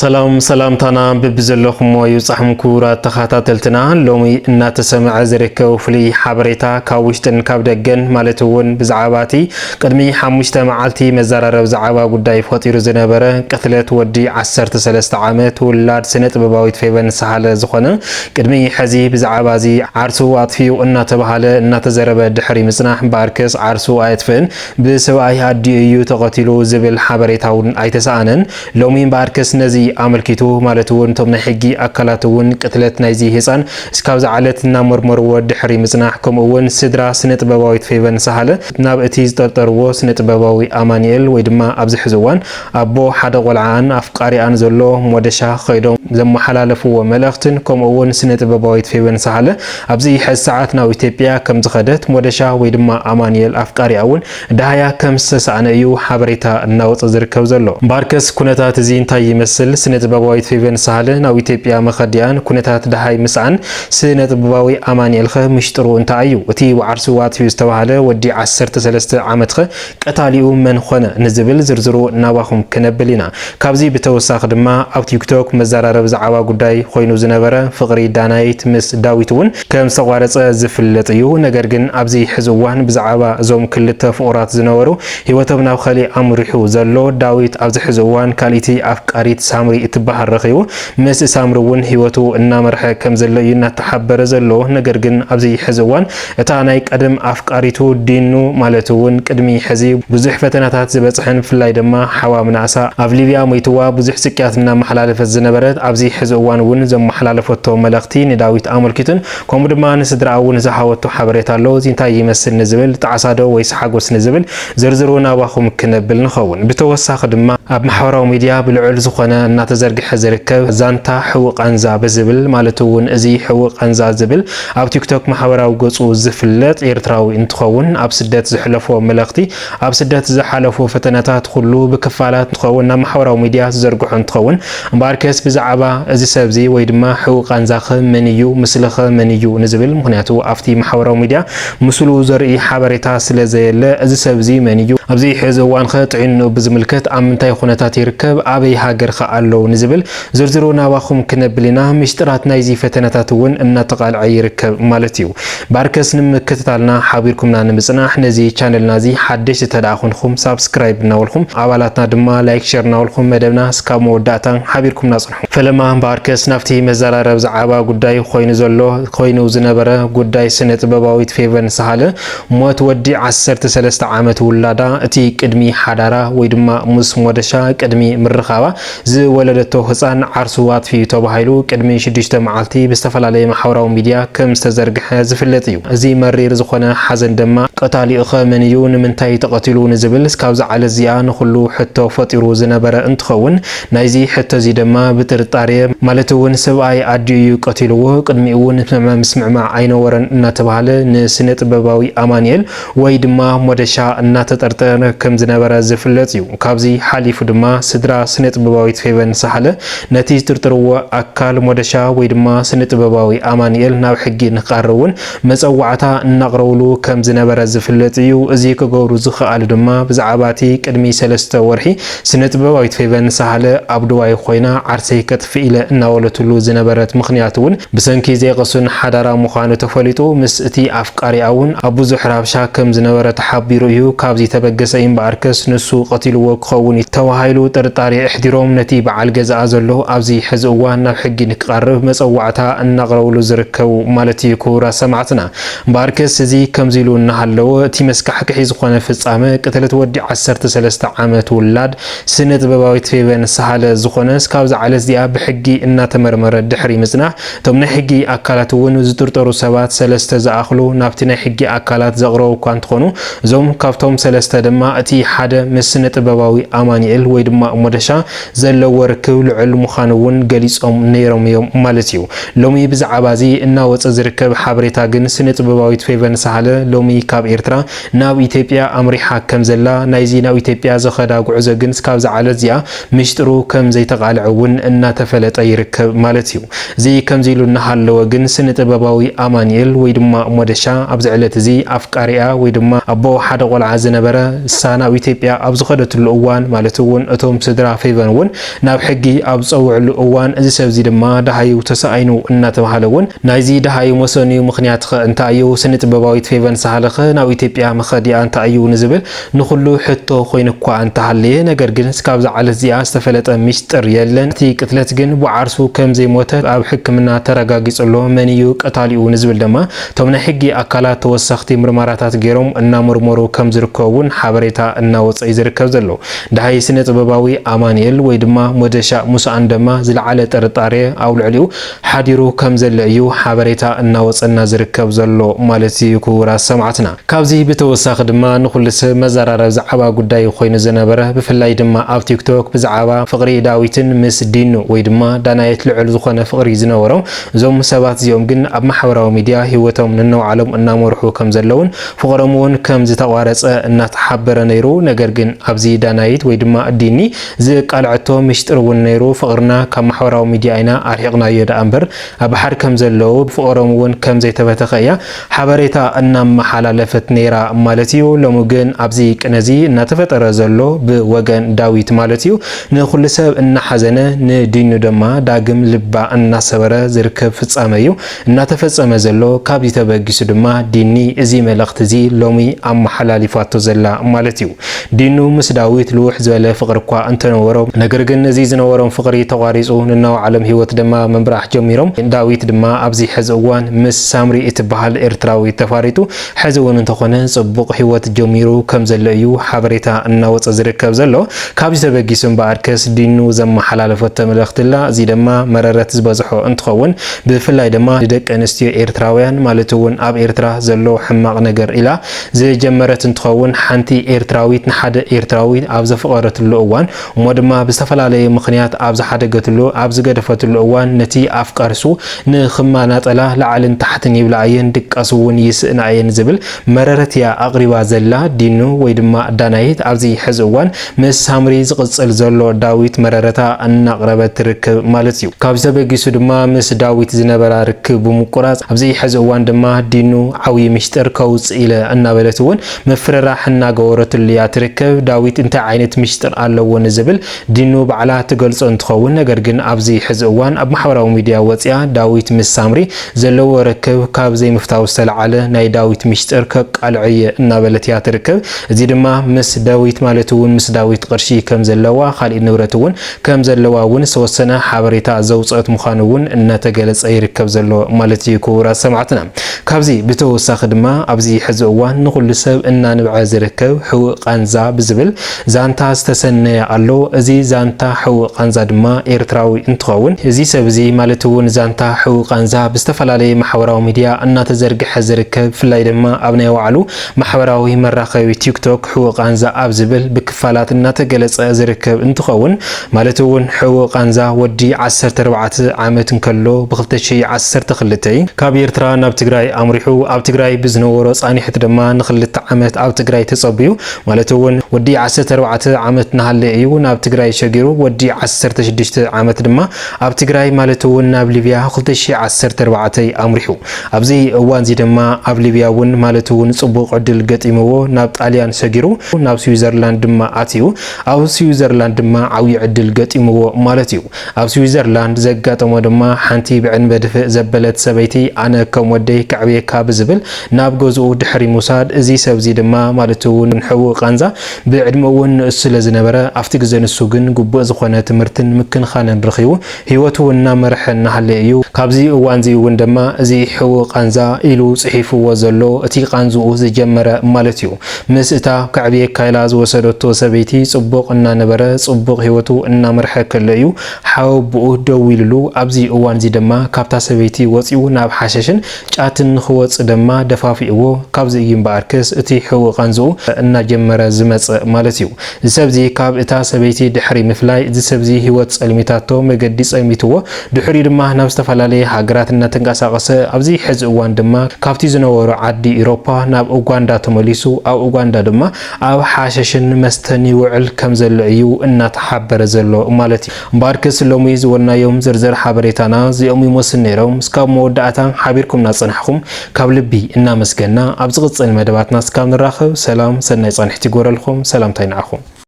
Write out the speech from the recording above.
سلام تانا ببزلخم ويصحم كورا تخاتلتنا لومي ان تسمع زركو فلي حبريتا كاوشتن كابدغن مالتون بزعاباتي قدمي حمشته معالتي مزاررب زعابا غداي فطير زنبره قتلت ودي 13 عامت ولاد سنه طبباويت فيبن سحاله زخونه قدمي حزي بزعابازي عرسو اطفيو ان تبهاله ان تزربه دحري مصناح باركس عرسو ايتفن بسباي هادي يو تقتلو زبل حبريتاون ايتسانن لومي باركس نزي عملكيتو مالتون تومنا حقي اكلاتون قتلت نايزي هيصان اسكاوز علتنا مرمر ود حري مصناحكم اون سدرا سنه طبباويت فيبن سحاله نابتي زطرطرو سنه طبباوي امانيل ويدما ابز حزوان ابو حدا قلعان افقاري ان زلو مودشا خيدوم زم حلالفو ملختن كم اون سنه طبباويت فيبن سحاله ابزي حس ساعتنا ايثيوبيا كم زخدت مودشا ويدما امانيل افقاري اون دهيا كم سسانيو حبريتا ناوط زركب زلو باركس كونتات زين تاي يمسل سنه طبباويت فيبن سحاله ناو ايثيوبيا مخديان كونتات دهاي مسعن سنه طبباوي امانيل خ مشطرو انتايو تي وعرسوات في استوهاله ودي 13 عامت خ قتاليو من خونه نزبل زرزرو ناباخم كنبلينا كابزي بتوساخ دما او تيك توك مزاررب زعابا غداي خوينو زنبره فقري دانايت مس داويتون كم سقارص زفلطيو ነገር ግን አብዚ ሕዝዋን ብዛዓባ ዞም ክልተ ፍቁራት ዝነበሩ ህይወቶም ናብ ኸሊ አምሪሑ ዘሎ ዳዊት አብዚ ሕዝዋን ካሊቲ አፍቃሪት ሳምሪ እትባሃር ረኺቡ ምስ ሳምሪውን ህይወቱ እናመርሐ ከም ዘሎ ይናተሐበረ ዘሎ ነገር ግን አብዚ ሕዝዋን እታ ናይ ቀደም አፍቃሪቱ ዲኑ ማለቱውን ቅድሚ ሕዚ ብዙሕ ፈተናታት ዝበጽሕን ፍላይ ድማ ሓዋ ምናሳ ኣብ ሊብያ ሞይትዋ ብዙሕ ስቅያትና መሐላለፈት ዝነበረት አብዚ ሕዝዋን ውን ዘመሐላለፈቶ መልእኽቲ ንዳዊት አመልኪቱን ከም ድማ ንስድራውን ዝሓወቱ حبريت الله زينتا يمسل نزبل تعصادو ويس حاجوس نزبل زرزرونا باخم كنبل نخون بتوسخ دما اب محوراو ميديا بالعل زخونه እና ተዘርግሐ ዝርከብ ዛንታ حقوق انزا بزبل مالتون ازي حقوق انزا زبل اب تيك توك محوراو ገጹ ዝፍለጥ ኤርትራዊ እንትኸውን اب ስደት ዝሕለፎ መልእኽቲ اب ስደት ዝሓለፎ ፈተናታት ሁሉ በከፋላት እንትኸውን ና محوراو ميديا ዝዘርግሑ እንትኸውን ባርከስ ብዛዕባ እዚ ሰብዚ ወይ ድማ حقوق انزا መንዩ ምስለኸ መንዩ ንዝብል ምክንያቱ አፍቲ محوراو ميديا مسلو زرئي حبريتا سلازيله از سبزي منيو ابزي حزوان خطعينو بزملكت امنتاي خونتات يركب ابي هاجر خالو نزبل زرزرونا واخم كنبلنا مشترات نايزي فتناتاتون ان تقالع يركب مالتيو باركس نمكتتالنا حابيركمنا نمصناح نزي channel نازي حدش تداخنكم سبسكرايب ناولكم ابالاتنا دما لايك شير ناولكم مدبنا سكامو داتا حابيركمنا صنحو فلما باركس نفتي مزارارب زعابا غداي خوينو زلو خوينو زنبره غداي سنه طبباويت فيبن سحاله موت ودي 13 عامت ولادا اتي قدمي حدارا ويدما مس مودشا قدمي مرخابا ز ولدته حصان عرسوات في توبايلو قدمي 6 معالتي بستفلاله محوراو ميديا كم استزرغ زفلطيو ازي مرير زخونه حزن دما قتالي اخ منيون منتاي تقتلون زبل سكاوز على زيان كله حتى فطيرو زنبره انتخون نايزي حتى زي دما بترطاري مالتون سباي اديو قتلو قدميون مسمع مع عينورن ان تباله نسنه طبباوي امانيل ወይ ድማ ሞደሻ እና ተጠርጠረ ከም ዝነበረ ዝፍለጥዩ ካብዚ ሓሊፉ ድማ ስድራ ስነ ጥበባዊት ፌቨን ሰሐለ ነቲ ጥርጥርዎ አካል ሞደሻ ወይ ድማ ስነ ጥበባዊ አማኒኤል ናብ ሕጊ ንቀርውን መጸዋዕታ እናቅረውሉ ከም ዝነበረ ዝፍለጥዩ እዚ ከገብሩ ዝኽአል ድማ ብዛዕባቲ ቅድሚ 3 ወርሒ ስነ ጥበባዊት ፌቨን ሰሐለ ኣብዱዋይ ኮይና ዓርሰይ ከጥፊኢለ እናወለትሉ ዝነበረት ምኽንያቱን ብሰንኪ ዘይቀሱን ሓዳራ ምዃኑ ተፈሊጡ ምስ እቲ አፍቃሪ አውን አቡ ዙሕራብሻ ከም ዝነበረ ተሓቢሩ እዩ ካብዚ ተበገሰ ኢምባርከስ ንሱ ቀቲልዎ ክኸውን ተዋሃይሉ ጥርጣሪ እሕዲሮም ነቲ በዓል ገዛ ዘሎ ኣብዚ ሕዝዋ ናብ ሕጊ ንቀርብ መጸዋዕታ እናቅረውሉ ዝርከቡ ማለት ይኩራ ሰማዕትና ባርከስ እዚ ከምዚሉ እናሃለወ እቲ መስካሕክሒ ዝኾነ ፍጻመ ቅትለት ወዲ 13 ዓመት ውላድ ስነ ጥበባዊት ፌቨን ሰሐለ ዝኾነ ስካብዚ ዓለት ዚኣ ብሕጊ እናተመርመረ ድሕሪ ምጽናሕ ቶም ናይ ሕጊ አካላት እውን ዝጥርጠሩ ሰባት ሰለስተ ዝኣኽሉ ናብቲ ናይ ሕጊ አካላት ዘቅረው ኳንት ኾኑ ዞም ካብቶም ሰለስተ ድማ እቲ ሓደ መስነ ጥበባዊ አማኒኤል ወይ ድማ ሞደሻ ዘለዎ ርክብ ልዕል ምዃኑውን ገሊጾም ነይሮም እዮም ማለት እዩ ሎሚ ብዛዕባዚ እናወፀ ዝርከብ ሓበሬታ ግን ስነ ጥበባዊት ፌቨን ሰሐለ ሎሚ ካብ ኤርትራ ናብ ኢትዮጵያ አምሪሓ ከም ዘላ ናይዚ ናብ ኢትዮጵያ ዘኸዳ ጉዕዞ ግን ስካብ ዝዓለት ዚኣ ምሽጥሩ ከም ዘይተቃልዕውን እናተፈለጠ ይርከብ ማለት እዩ እዚ ከምዚሉ እናሃለወ ግን ስነ ጥበባዊ አማኒኤል ወይ ድማ ሞደሻ ኣብ ዝዕለት እዚ አፍቃሪያ ወይ ድማ አቦ ሓደ ቆልዓ ዝነበረ ሳናው ኢትዮጵያ ኣብ ዝኸደትሉ እዋን ማለት እውን እቶም ስድራ ፌቨን እውን ናብ ሕጊ ኣብ ፀውዕሉ እዋን እዚ ሰብዚ ድማ ደሃዩ ተሳይኑ እናተባሃለ እውን ናይዚ ደሃዩ መሰኒዩ ምኽንያት እንታይ እዩ ስነ ጥበባዊት ፌቨን ሳሃለኸ ናብ ኢትዮጵያ መኸዲያ እንታይ እዩ ንዝብል ንኹሉ ሕቶ ኮይኑ እኳ እንተሃልየ ነገር ግን እስካብ ዝዓለት እዚኣ ዝተፈለጠ ሚስጥር የለን እቲ ቅትለት ግን ብዓርሱ ከም ዘይሞተ ኣብ ሕክምና ተረጋጊፅሎ መን እዩ ቀታሊኡ ንዝብል ድማ ቶም ናይ ሕጊ ኣካላት ተወሳኽቲ ምርመራታት ገይሮም እናመርመሩ ከም ዝርከቡን ሓበሬታ እናወፀ ይዝርከብ ዘሎ ደሃይ ስነ ጥበባዊ ኣማኒኤል ወይ ድማ ሞደሻ ሙሳን ድማ ዝለዓለ ጥርጣሬ ኣብ ልዕሊኡ ሓዲሩ ከም ዘሎ እዩ ሓበሬታ እናወፀና ዝርከብ ዘሎ ማለት እዩ ክቡራት ሰማዕትና ካብዚ ብተወሳኺ ድማ ንኹሉ ሰብ መዘራረብ ዛዕባ ጉዳይ ኮይኑ ዝነበረ ብፍላይ ድማ ኣብ ቲክቶክ ብዛዕባ ፍቅሪ ዳዊትን ምስ ዲኑ ወይ ድማ ዳናየት ልዕል ዝኾነ ፍቅሪ ዝነበሮም እዞም ሰባት እዚኦም ግን ኣብ ማሕበራዊ ሚድያ ሂወቶም ንነውዓሎም እናመርሑ ከም ዘለውን ፍቅሮም እውን ከም ዝተቋረፀ እናተሓበረ ነይሩ ነገር ግን ኣብዚ ዳናይት ወይ ድማ ዲኒ ዝቃልዕቶ ምሽጥር እውን ነይሩ ፍቅርና ካብ ማሕበራዊ ሚድያ ኢና ኣርሒቕናዮ ዳ እምበር ኣብ ሓድ ከም ዘለዎ ፍቅሮም እውን ከም ዘይተበተኸያ ሓበሬታ እናመሓላለፈት ነይራ ማለት እዩ ሎሚ ግን ኣብዚ ቅነዚ እናተፈጠረ ዘሎ ብወገን ዳዊት ማለት እዩ ንኹሉ ሰብ እናሓዘነ ንዲኑ ድማ ዳግም ልባ እናሰበረ ዝርከብ ፍጻመ እዩ እናተፈጸመ ዘሎ ካብዚ ተበጊሱ ድማ ዲኒ እዚ መልእኽቲ እዚ ሎሚ ኣመሓላሊፋቶ ዘላ ማለት እዩ ዲኑ ምስ ዳዊት ልውሕ ዝበለ ፍቅሪ እኳ እንተነበሮም ነገር ግን እዚ ዝነበሮም ፍቅሪ ተቋሪፁ ንናው ዓለም ሂወት ድማ ምምራሕ ጀሚሮም ዳዊት ድማ ኣብዚ ሕዚ እዋን ምስ ሳምሪ እትበሃል ኤርትራዊ ተፋሪጡ ሕዚ እውን እንተኾነ ጽቡቕ ሂወት ጀሚሩ ከም ዘሎ እዩ ሓበሬታ እናወፀ ዝርከብ ዘሎ ካብዚ ተበጊሱ እምበኣርከስ ዲኑ ዘመሓላለፈቶ መልእኽትላ እዚ ድማ መረረት ዝበዝሖ እንትኸውን ብፍላይ ድማ ደቂ ኣንስትዮ ኤርትራውያን ማለት እውን ኣብ ኤርትራ ዘሎ ሕማቕ ነገር ኢላ ዝጀመረት እንትኸውን ሓንቲ ኤርትራዊት ንሓደ ኤርትራዊ ኣብ ዘፈቀረትሉ እዋን እሞ ድማ ብዝተፈላለየ ምኽንያት ኣብ ዝሓደገትሉ ኣብ ዝገደፈትሉ እዋን ነቲ ኣፍቃርሱ ንኽማናጠላ ላዕልን ታሕትን ይብላየን ድቃስ እውን ይስእናየን ዝብል መረረት እያ ኣቕሪባ ዘላ ዲኑ ወይ ድማ ዳናይት ኣብዚ ሕዚ እዋን ምስ ሳምሪ ዝቕፅል ዘሎ ዳዊት መረረታ እናቕረበት ትርከብ ማለት እዩ ካብዚ ተበጊሱ ድማ ምስ ዳዊት ዝነበራ ርክብ ብምቁራፅ ኣብዚ ሕዚ እዋን ድማ ዲኑ ዓብይ ምሽጥር ከውፅእ ኢለ እናበለት እውን መፍረራሕ እናገበረትሉ እያ ትርከብ ዳዊት እንታይ ዓይነት ምሽጥር ኣለዎ ንዝብል ዲኑ ባዕላ ትገልጾ እንትኸውን ነገር ግን ኣብዚ ሕዚ እዋን ኣብ ማሕበራዊ ሚድያ ወፅያ ዳዊት ምስ ሳምሪ ዘለዎ ርክብ ካብ ዘይምፍታው ዝተለዓለ ናይ ዳዊት ምሽጥር ከቃልዕየ እናበለት እያ ትርከብ እዚ ድማ ምስ ዳዊት ማለት እውን ምስ ዳዊት ቅርሺ ከም ዘለዋ ካልእ ንብረት እውን ከም ዘለዋ እውን ዝተወሰነ ሓበሬታ ዘውፅአት ምዃኑ እውን እናተገለጸ ይርከብ ዘሎ ማለት እዩ ክቡራት ሰማዕትና ካብዚ ብተወሳኺ ድማ ኣብዚ ሕዚ እዋን ንኹሉ ሰብ እናንብዐ ዝርከብ ሕውቕ ቃንዛ ብዝብል ዛንታ ዝተሰነየ ኣሎ እዚ ዛንታ ሕውቕ ቃንዛ ድማ ኤርትራዊ እንትኸውን እዚ ሰብ እዚ ማለት እውን ዛንታ ሕውቕ ቃንዛ ብዝተፈላለየ ማሕበራዊ ሚድያ እናተዘርግሐ ዝርከብ ብፍላይ ድማ ኣብ ናይ ባዕሉ ማሕበራዊ መራኸቢ ቲክቶክ ሕውቕ ቃንዛ ኣብ ዝብል ብክፋላት እናተገለጸ ዝርከብ እንትኸውን ማለት እውን ሕውቕ ቃንዛ ወዲ 14 ዓመት እንከሎ ብ2012 ካብ ኤርትራ ናብ ትግራይ ኣምሪሑ ኣብ ትግራይ ብዝነበሮ ጻኒሕት ድማ ን2 ዓመት ኣብ ትግራይ ተጸብዩ ማለት እውን ወዲ 14 ዓመት ናሃለ እዩ ናብ ትግራይ ሸጊሩ ወዲ 16 ዓመት ድማ ኣብ ትግራይ ማለት እውን ናብ ሊብያ 2014 ኣምሪሑ ኣብዚ እዋን እዚ ድማ ኣብ ሊብያ እውን ማለት እውን ጽቡቕ ዕድል ገጢምዎ ናብ ጣልያን ሸጊሩ ናብ ስዊዘርላንድ ድማ ኣትዩ ኣብ ስዊዘርላንድ ድማ ዓብይ ዕድል ገጢምዎ ማለት እዩ ኣብ ስዊዘርላንድ ዘጋጠሞ ድማ ሓንቲ ብዕንበ ድፍእ ዘበለት ሰበይቲ ኣነ ከም ወደይ ከዕብየካ ብዝብል ናብ ገዝኡ ድሕሪ ሙሳድ እዚ ሰብዚ ድማ ማለት እውን ሕውቕ ቃንዛ ብዕድመ እውን ንእሱ ስለዝነበረ ኣብቲ ግዜ ንሱ ግን ጉቡእ ዝኾነ ትምህርትን ምክንኻንን ረኺቡ ሂወቱ እናመርሐ እናሃለ እዩ ካብዚ እዋን እዚ እውን ድማ እዚ ሕውቕ ቃንዛ ኢሉ ጽሒፍዎ ዘሎ እቲ ቃንዝኡ ዝጀመረ ማለት እዩ ምስ እታ ከዕብየካ ኢላ ዝወሰደቶ ሰበይቲ ጽቡቕ እናነበረ ጽቡቕ ሂወቱ እናመርሐ ከለ እዩ ሓወብኡ ደው ኢሉሉ ኣብዚ እዋን እዚ ድማ ካብታ ሰበይቲ ወፂኡ ናብ ሓሸሽን ጫትን ንኽወፅ ድማ ደፋፊእዎ ካብዚ እዩ እምበኣርከስ እቲ ሕውቕ ቃንዝኡ እናጀመረ ዝመጽእ ማለት እዩ እዚ ሰብዚ ካብ እታ ሰበይቲ ድሕሪ ምፍላይ እዚ ሰብዚ ሂወት ጸልሚታቶ መገዲ ጸልሚትዎ ድሕሪ ድማ ናብ ዝተፈላለየ ሃገራት እናተንቀሳቐሰ ኣብዚ ሕዚ እዋን ድማ ካብቲ ዝነበሮ ዓዲ ኢሮፓ ናብ ኡጋንዳ ተመሊሱ ኣብ ኡጋንዳ ድማ ኣብ ሓሸሽን መስተን ይውዕል ከም ዘሎ እዩ እናተሓበረ ዘሎ ማለት እዩ እምበኣርከስ ሎሚ ዝወናዮም ዝርዝር ሓበሬታና እዚኦም ይመስሉ ነይሮም እስካብ መወዳእታ ሓቢርኩምና ጽናሕኩም ካብ ልቢ እናመስገና ኣብ ዝቕጽል መደባትና እስካብ ንራኸብ ሰላም ሰናይ ጻንሕቲ ጎረልኩም ሰላምታይ ንዓኹም